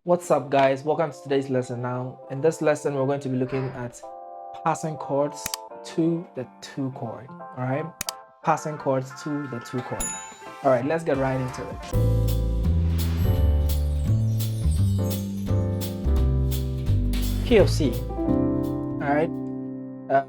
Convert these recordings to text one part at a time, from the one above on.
What's up, guys? Welcome to today's lesson. Now, in this lesson, we're going to be looking at passing chords to the 2 chord. All right, passing chords to the 2 chord. All right, let's get right into it. Key of C. All right,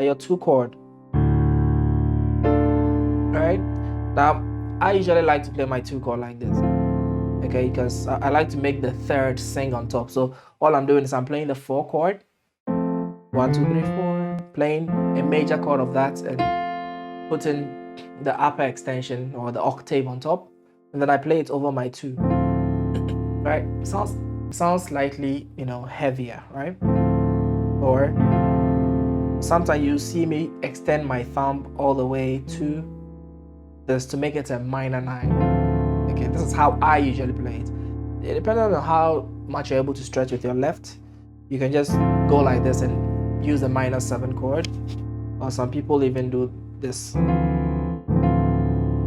your 2 chord. All right. Now, I usually like to play my 2 chord like this. Okay, because I like to make the third sing on top. So all I'm doing is I'm playing the 4 chord. 1, 2, 3, 4. Playing a major chord of that and putting the upper extension or the octave on top, and then I play it over my 2. Right? Sounds slightly, heavier, right? Or sometimes you see me extend my thumb all the way to this to make it a minor 9. Okay, this is how I usually play it. Depending on how much you're able to stretch with your left, you can just go like this and use the minor 7 chord, or some people even do this.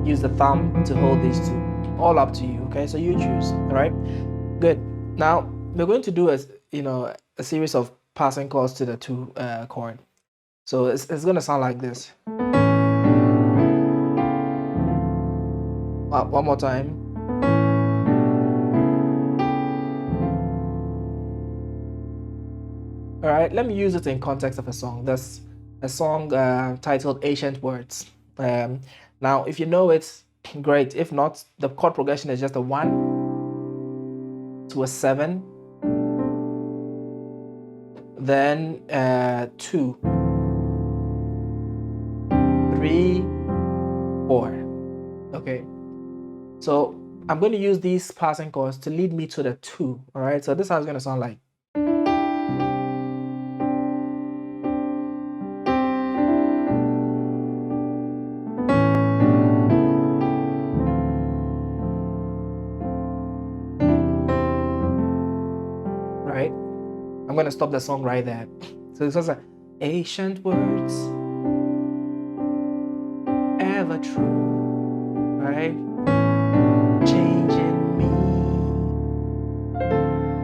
Use the thumb to hold these two. All up to you. Okay, so you choose. All right, good. Now we're going to do a series of passing chords to the 2 chord. So it's going to sound like this. One more time. All right, let me use it in context of a song. That's a song titled Ancient Words. Now, if you know it, great. If not, the chord progression is just a 1 to a 7, then 2, 3, 4. Okay, so I'm going to use these passing chords to lead me to the 2. All right, so this is how it's going to sound like. Right, I'm going to stop the song right there. So it's just like ancient words, ever true, right? Changing me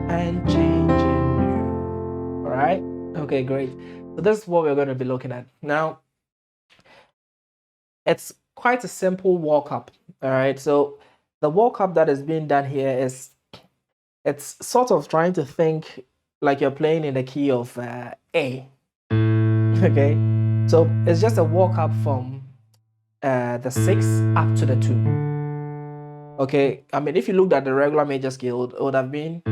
and changing you. All right, okay, great. So this is what we're going to be looking at now. It's quite a simple walk up. All right, so the walk up that is being done here is it's sort of trying to think like you're playing in the key of A. Okay, so it's just a walk up from the 6 up to the 2. Okay, I mean, if you looked at the regular major scale, it would have been,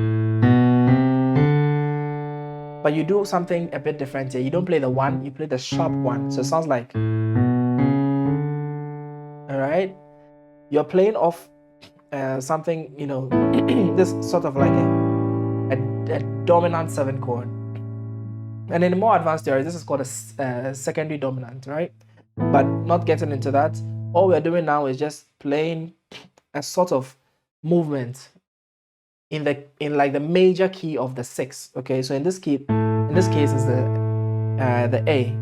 but you do something a bit different here. You don't play the 1, you play the sharp 1. So it sounds like, all right, you're playing off something, this sort of like a dominant 7 chord. And in the more advanced theory, this is called a secondary dominant, right? But not getting into that. All we're doing now is just playing a sort of movement in like the major key of the 6. Okay, so in this case is the A.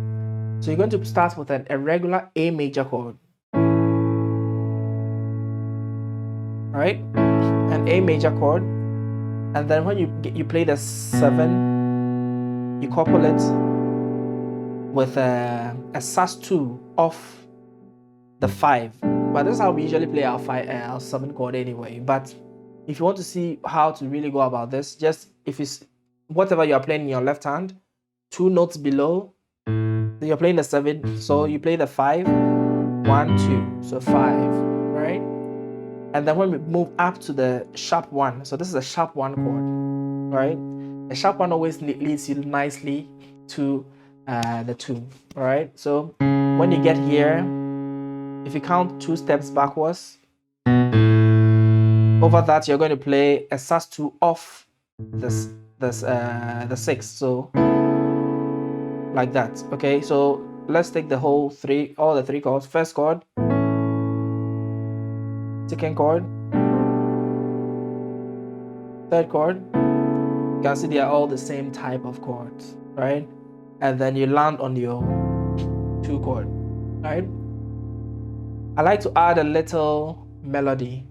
So you're going to start with a regular A major chord, right? An A major chord, and then when you play the 7, you couple it with a sus2 off the 5. But this is how we usually play our 7 chord anyway. But if you want to see how to really go about this, just if it's whatever you are playing in your left hand, 2 notes below, then you're playing the 7, so you play the 5, 1, 2, so 5, right? And then when we move up to the sharp 1, so this is a sharp 1 chord, right? The sharp 1 always leads you nicely to the 2, all right? So when you get here, if you count 2 steps backwards, over that you're going to play a sus2 off the 6, so like that. Okay, so let's take the all the 3 chords. First chord, second chord, third chord. You can see they are all the same type of chords, right? And then you land on your 2 chord, right? I like to add a little melody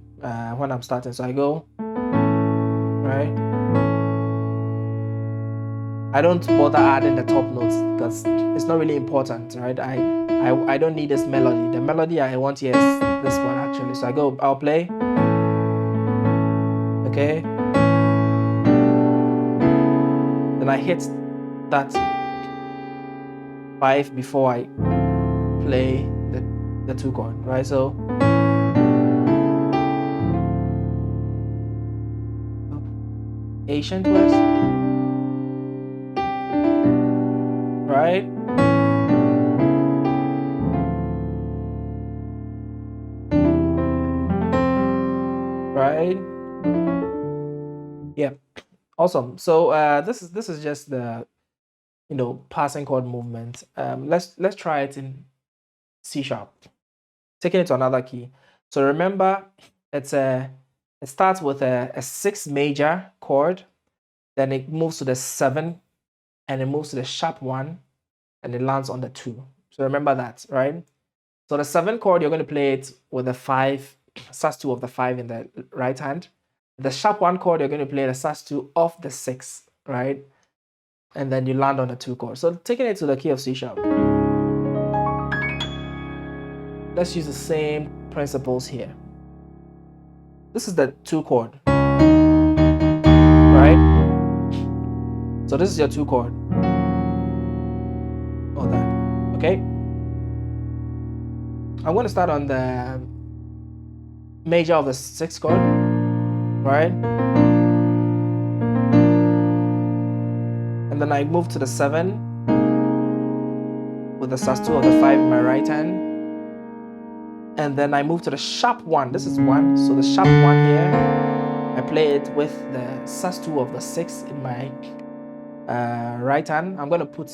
when I'm starting. So I go, right? I don't bother adding the top notes because it's not really important, right? I don't need this melody. The melody I want here is this one actually. So I'll play. Okay. Then I hit that 5 before I play the 2 chord, right? So ancient words, right? Right? Yeah, awesome. So this is just the passing chord movement. Let's try it in C sharp, taking it to another key. So remember, it starts with a 6 major chord, then it moves to the 7, and it moves to the sharp 1, and it lands on the 2. So remember that, right? So the 7 chord, you're going to play it with the 5, sus2 of the 5 in the right hand. The sharp 1 chord, you're going to play the sus2 of the 6, right? And then you land on the 2 chord. So taking it to the key of C sharp. Let's use the same principles here. This is the 2 chord, right? So this is your 2 chord. All that, okay? I'm going to start on the major of the 6th chord, right? And then I move to the 7 with the sus2 of the 5 in my right hand. And then I move to the sharp 1. This is 1. So the sharp 1 here, I play it with the sus2 of the 6 in my right hand. I'm going to put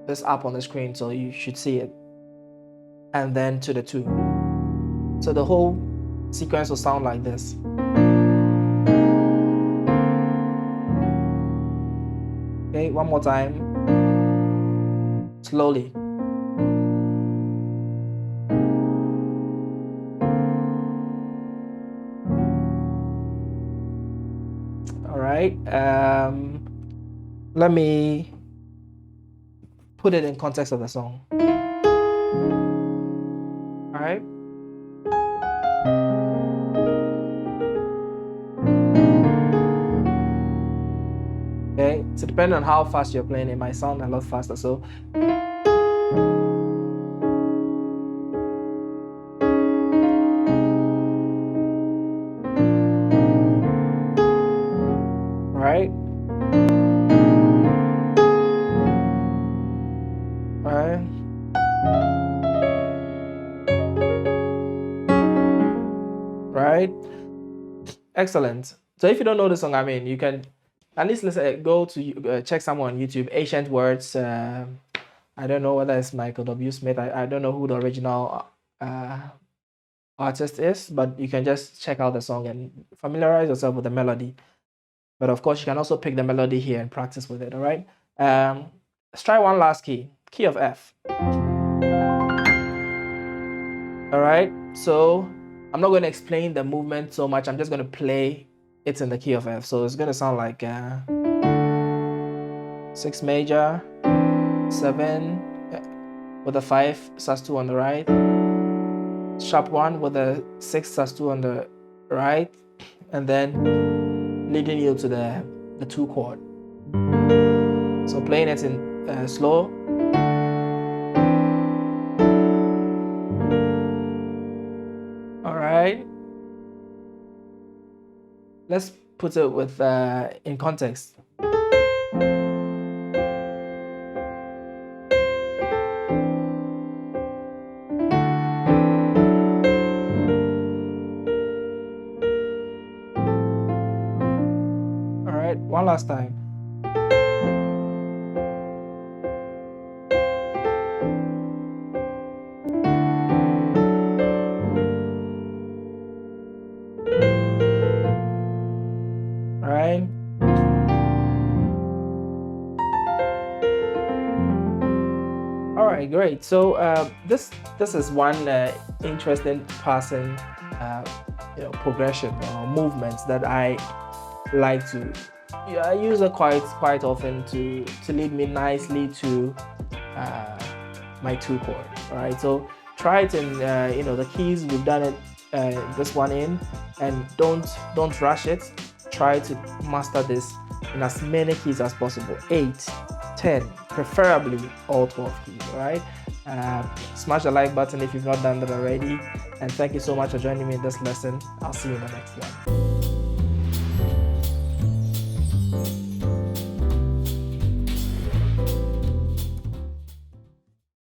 this up on the screen so you should see it. And then to the 2. So the whole sequence will sound like this. Okay, one more time. Slowly. All right. Let me put it in context of the song. All right. Okay, so depending on how fast you're playing, it might sound a lot faster. So right. Right. Excellent. So if you don't know the song, I mean, you can at least go to check someone on YouTube, Ancient Words. I don't know whether it's Michael W. Smith. I don't know who the original artist is, but you can just check out the song and familiarize yourself with the melody. But of course, you can also pick the melody here and practice with it, all right? Let's try one last key of F. All right, so I'm not going to explain the movement so much. I'm just going to play it in the key of F. So it's going to sound like 6 major, 7 with a 5 sus2 on the right, sharp 1 with a 6 sus2 on the right, and then leading you to the 2 chord. So playing it in slow. All right. Let's put it with in context. All right, one last time. All right. All right, great. So this is one interesting passing progression or movements that I like to Yeah, I use it quite often to lead me nicely to my 2 chord. All right, so try it in the keys we've done it, this one in, and don't rush it. Try to master this in as many keys as possible, 8, 10, preferably all 12 keys. All right. Smash the like button if you've not done that already, and thank you so much for joining me in this lesson. I'll see you in the next one.